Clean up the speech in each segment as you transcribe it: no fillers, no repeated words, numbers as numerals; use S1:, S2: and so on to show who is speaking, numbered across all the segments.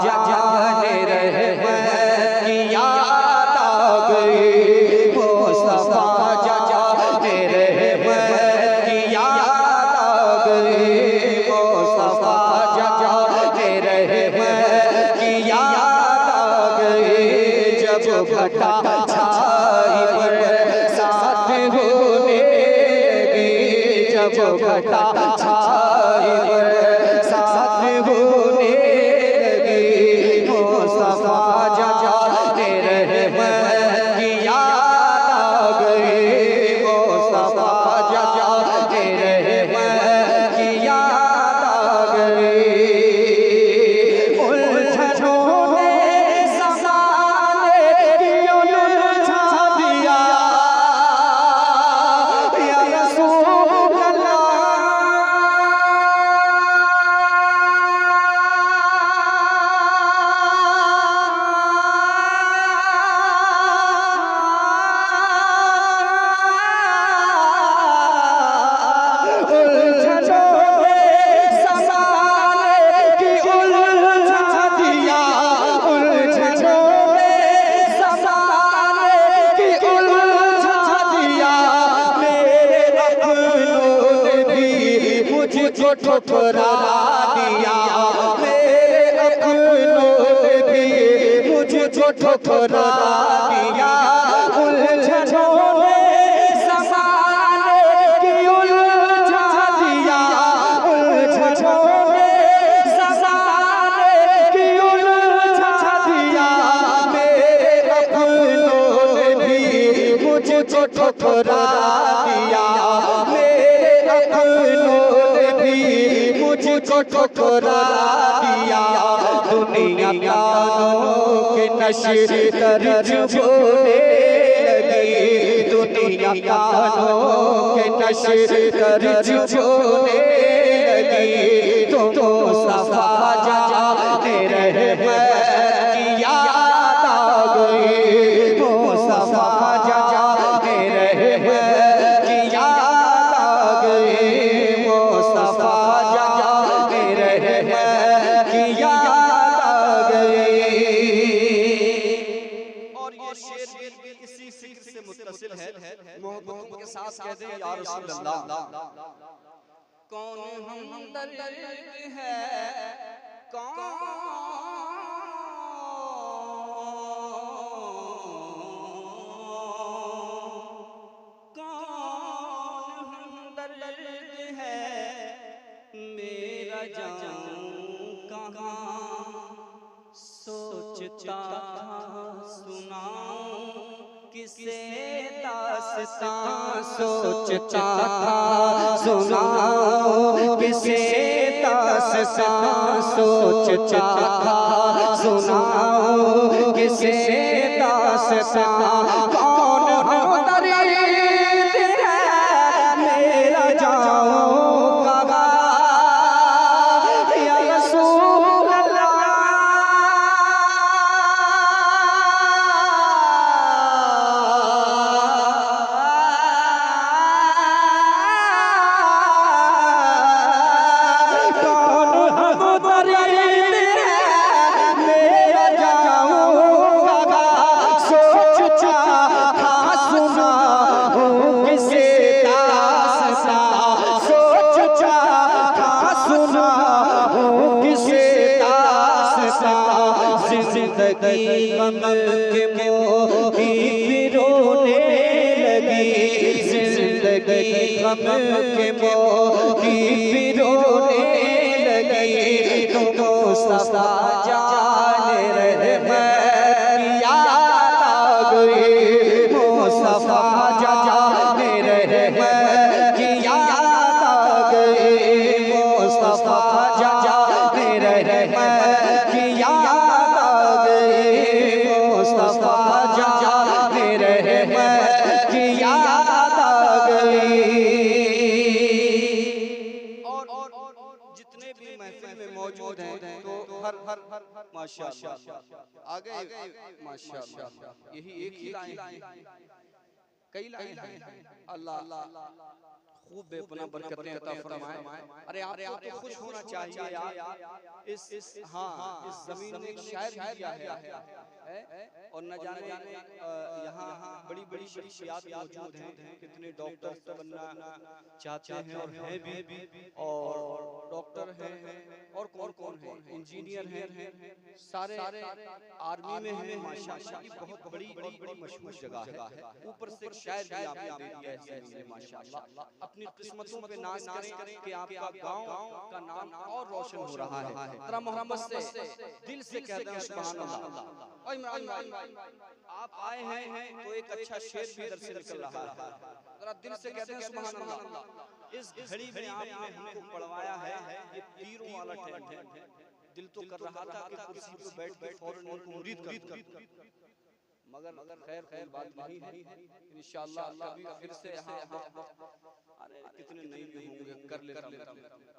S1: जाने रहमत की याद आ गई, मुस्तफा जाने रहमत की याद आ गई, मुस्तफा जाने रहमत की याद आ गई। जब घटा छाई बरसात होने लगी, जब घटा छाई बरसात होने लगी, मुस्तफा जाने रहमत की याद आ गई, मुस्तफा जाने रहमत की याद आ गई। उलझनों ने ज़माने की उलझा दिया, या रसूल अल्लाह, मुझको ठुकरा दिया, मेरे अपनों ने भी मुझको ठुकरा दिया। उलझनों ने ज़माने की उलझा दिया, उलझनों ने ज़माने की उलझा दिया, मेरे अपनों ने भी मुझको ठुकरा दिया, मेरे अपनों मुझको ठुकरा दिया। दुनिया प्यारों के नशे तरज बोने लगी, दुनिया प्यारों के नशे तरज बोने लगी, तो मुस्तफा जाने रहमत की याद आ गई, मुस्तफा जाने रहमत की याद आ गई, मुस्तफा की याद आ गई। और ये शेर भी इसी फिक्र से मुत्तसिल है। मोहब्बत के साथ कहते हैं, या रसूल अल्लाह, कौन हमदर्द है, कौन हमदर्द है, मेरा जाऊं कहाँ, सोचता था सुनाऊं किसे दास्तां, सोचता था सुनाऊं किसे दास्तां, सोचता था सुनाऊं किसे दास्तां। कौन हमदर्द है, मेरा जाऊं कहाँ, या रसूल अल्लाह, कौन हमदर्द है, मेरा जाऊं कहाँ, सोचता था सुनाऊं किसे दास्तां, सोचता था सुनाऊं किसे दास्तां। जिंदगी गम के मोती रोने लगी, जिंदगी गम के मोती रोने लगी, तो मुस्तफा जाने रहमत की याद आ गई, मुस्तफा जाने रहमत की याद आ गई, मुस्तफा जाने रहमत की याद आ गई, मुस्तफा जाने रहमत की याद आ गई। और जितने भी महफिल में मौजूद हैं, तो हर माशाअल्लाह आगे माशाअल्लाह, यही एक ही लाइन, कई लाइन है। अल्लाह खूब बेपना बरकतें अता फरमाए। अरे आपको तो खुश होना चाहिए यार, इस हाँ इस जमीन में एक शायर दिया है और न जाने यहाँ बड़ी बड़ी शख्सियत मौजूद हैं, कितने डॉक्टर बनना चाहते हैं और हैं भी, और डॉक्टर हैं और कौन कौन है, इंजीनियर हैं, सारे आर्मी में हैं माशाअल्लाह। की बहुत बड़ी बड़ी मशहूर जगह है। ऊपर से एक शायर भी आपको दे दिया है इसमें माशाअल्लाह। अपनी किस्मतों पे नाज करें कि आपका गांव का नाम और रोशन हो रहा है। जरा मोहब्बत से दिल से कहते हैं सुभान अल्लाह। और इमरान भाई आप आए हैं तो एक अच्छा शेर भी इधर से निकल रहा है, जरा दिल से कहते हैं सुभान अल्लाह। इस घड़ी में आपने हमको पढ़वाया है, ये पीरों वाला टेंट है। दिल तो कर रहा था कि कुर्सी पे बैठ के फौरन उनको मुरीद कर, मगर खैर बात नहीं है। इंशाअल्लाह कभी फिर से अरे कितने नहीं भी होंगे कर लेता हूं।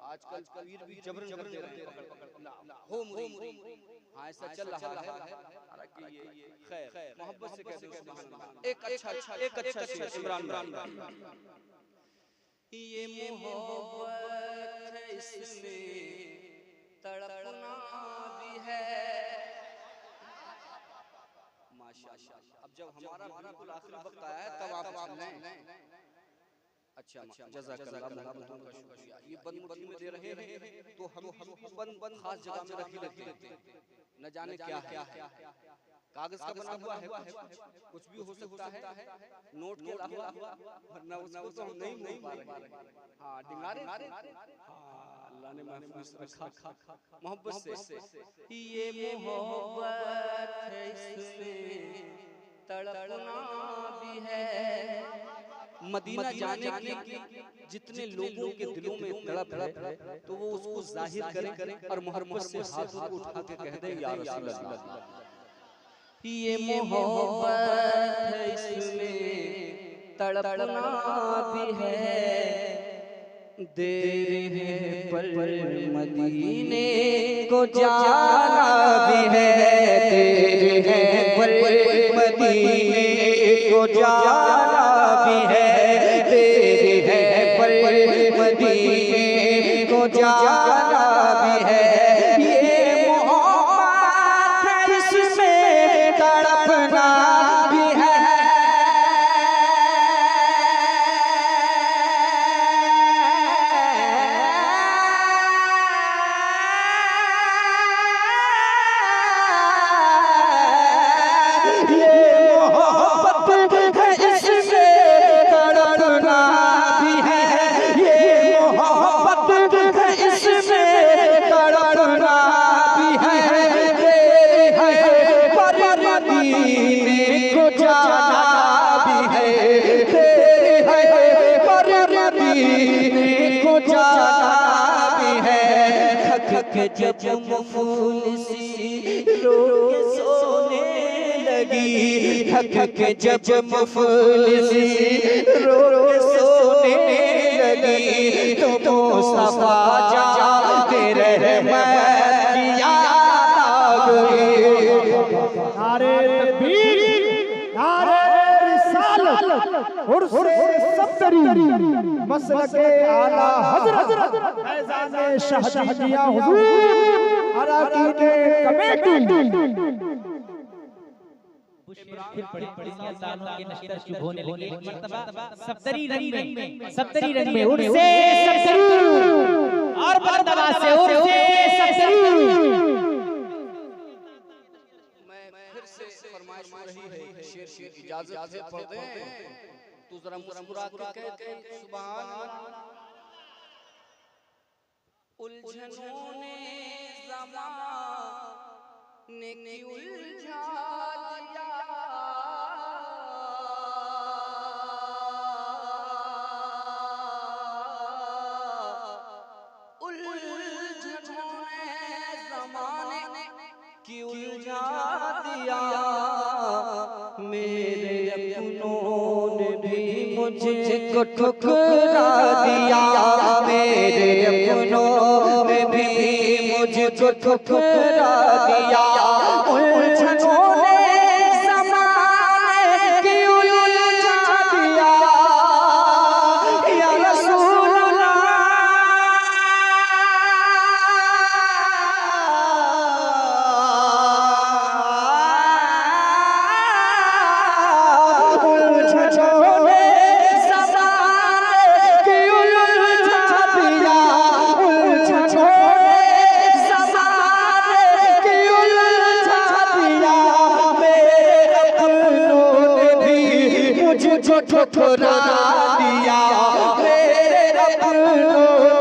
S1: आजकल पीर भी जबरन दे रहे हैं हो मुरीद। हाँ ऐसा चल रहा है। हालांकि ये खैर मोहब्बत से कहते हैं सुभान अल्लाह। एक अच्छा शेर इमरान ये मोहब्बत है इसमें तड़पना भी है माशाअल्लाह। अब जब हमारा बिल्कुल आखिरी वक्त आया है तब आप सुन लें। अच्छा जज़ाकल्लाह, मोहब्बतों का शुक्रिया। ये बंद में दे रहे हैं तो हम बंद खास जगह में रख लेते हैं, न जाने क्या है। कागज का बना हुआ है, कुछ भी हो सकता है, नोट के अलावा, वरना उसको तो हम नहीं पा रहे। हाँ डिंगारे, अल्लाह ने महफूज रखा मोहब्बत से। ये मोहब्बत है इसमें तड़पना भी है। मदीना जाने की जितने लोगों के दिलों में तड़प है तो वो उसको जाहिर करें और मोहब्बत से हाथ उठा के कह दें या रसूल अल्लाह। ये मोहब्बत है इसमें तड़पना भी है, देर है पर मदीने को जाना भी है, देर है पर मदीने को जाना भी है, देर है पर मदीने को जाना भी है। ये मोहब्बत है इसमें तड़पना भी है। जब मफूसी रो के सोने लगी, थक के जब मफूसी रो के सोने लगी, तो मुस्तफा जाते रहे मैं याद आ गई।
S2: नारे तकबीर, नारे रिसालत और सफ्तरी मसलके आला हजरत फैज़ान शहदिया हुजूर अराकीने कमेटी।
S3: फिर पड़ी तानों के नश्तर शुभ होने लगे। मर्तबा सफ्तरी रंग में उड़ से सफ्तरी और मर्तबा से उड़ से सफ्तरी।
S1: मैं फिर से फरमाइश हो रही है, शेर इजाजत से पढ़ दें तो जरा मुस्कुरा के कहते हैं सुभान अल्लाह। उलझनों ने ज़माने की उलझा दिया, उलझनों ने ज़माने की उलझा दिया, मेरे अपनों ने भी मुझको ठुकरा दिया, मेरे अपनों ने भी मुझको ठुकरा दिया। उलझनों ने ज़माने की उलझा दिया, या रसूल ठुकरा दिया, मेरे अपनों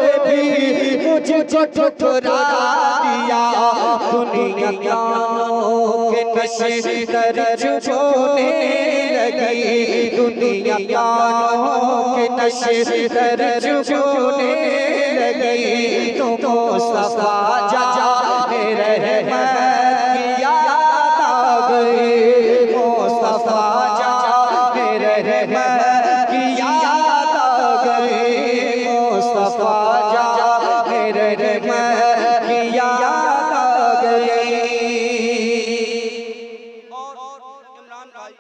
S1: ने भी मुझको ठुकरा दिया। दुनिया ज्ञानों के नशे तरफ होने लगी, दुनिया ज्ञानों के नशे तरफ होने लगी। तो मुस्तफा जाने रहमत की याद आ गई, मुस्तफा जाने रहमत की याद आ गई, मुस्तफा जाने रहमत की याद आ गई। और इमरान भाई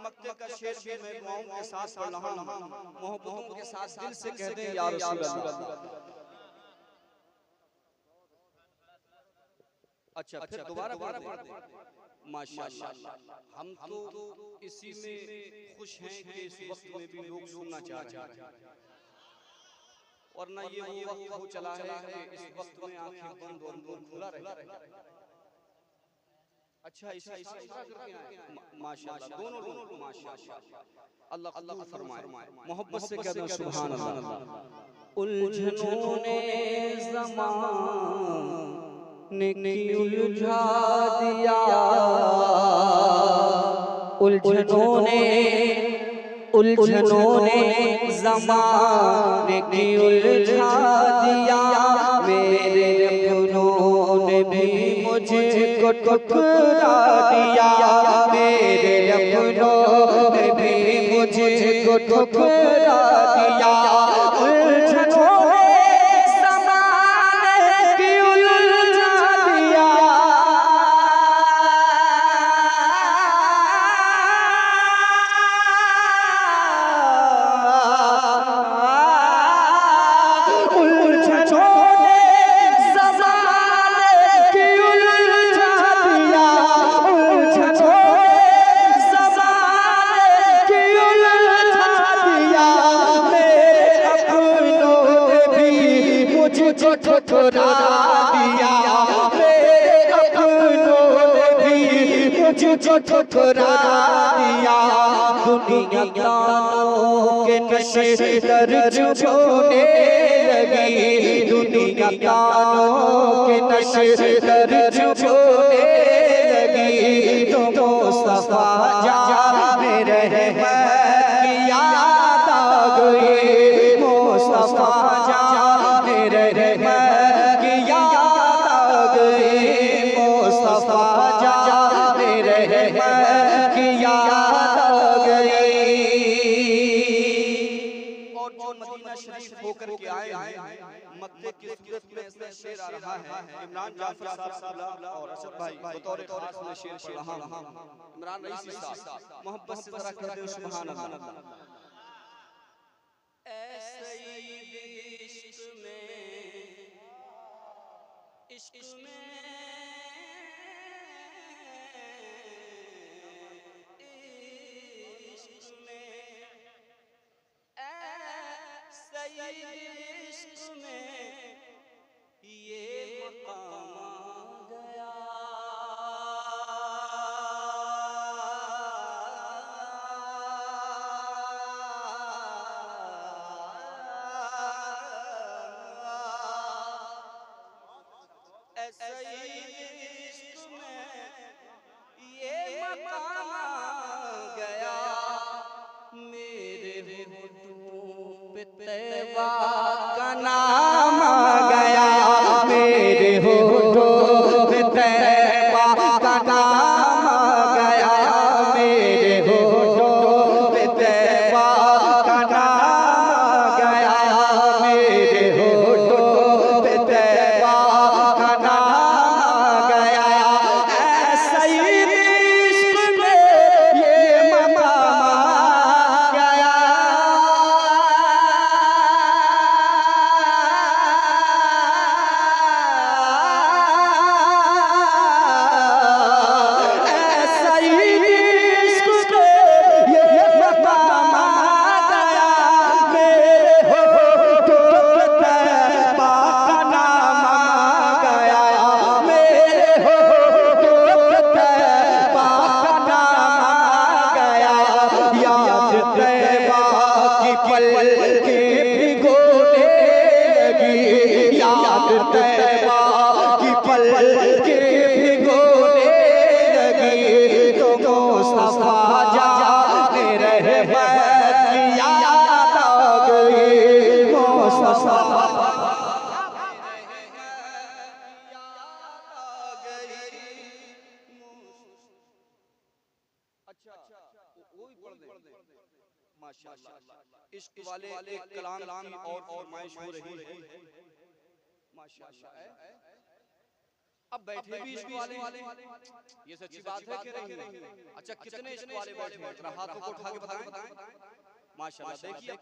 S1: मक्के का शेर भी मैं दुआओं के साथ पढ़ रहा हूं, मोहब्बतों के साथ दिल से कह दें या रसूल अल्लाह। अच्छा फिर दोबारा पढ़ दें। माशाअल्लाह, हम तो इसी में खुश हैं कि इस वक्त में भी लोग सुनना चाह रहे हैं, वरना ये वो वक्त हो चला है कि इस वक्त में आंखें बंद और मुंह खुला रहता है। अच्छा इसी करके आए माशाअल्लाह, दोनों लोग माशाअल्लाह, अल्लाह अल्लाह फरमाए, मोहब्बत से कह दो सुभान अल्लाह। उलझनों ने ज़माने की उलझा दिया, उलझनों ने ज़माने की उलझा दिया, मेरे अपनों ने भी मुझको ठुकरा दिया, मेरे अपनों ने भी मुझको ठुकरा दिया। उलझनों ने ज़माने की उलझा दिया, ठुकरा दिया, मेरे अपनों ने भी मुझको ठुकरा दिया। दुनिया ज्ञानों के नशे तरफ होने लगी, दुनिया ज्ञानों के नशे तरफ होने लगी। तो मुस्तफा जाने रहमत की याद आ गई, मुस्तफा जाने रहमत की याद आ गई, मुस्तफा जाने रहमत की याद आ गई। और जो मदीना शरीफ होकर के आए हैं, मक्के की सूरत में ऐसा शेर आ रहा है, इमरान जाफर साहब और असद भाई बतौर खास में शेर पढ़ रहा हूं। इमरान रईसी साहब मोहब्बत से जरा कह दो सुभान अल्लाह। ऐसे इश्क में इश्क में इश्क में ऐसे इश्क में ये मकाम आ गया, ऐसे वो भी पढ़ दे। माशाअल्लाह। इश्क वाले एक कलाम की और फरमाइश हो रही है। माशाअल्लाह। अब बैठे भी इश्क वाले, ये सच्ची बात है कि नहीं? अच्छा, कितने इश्क वाले बैठे हैं? जरा हाथों को उठा के बताएं। माशाअल्लाह। देखिए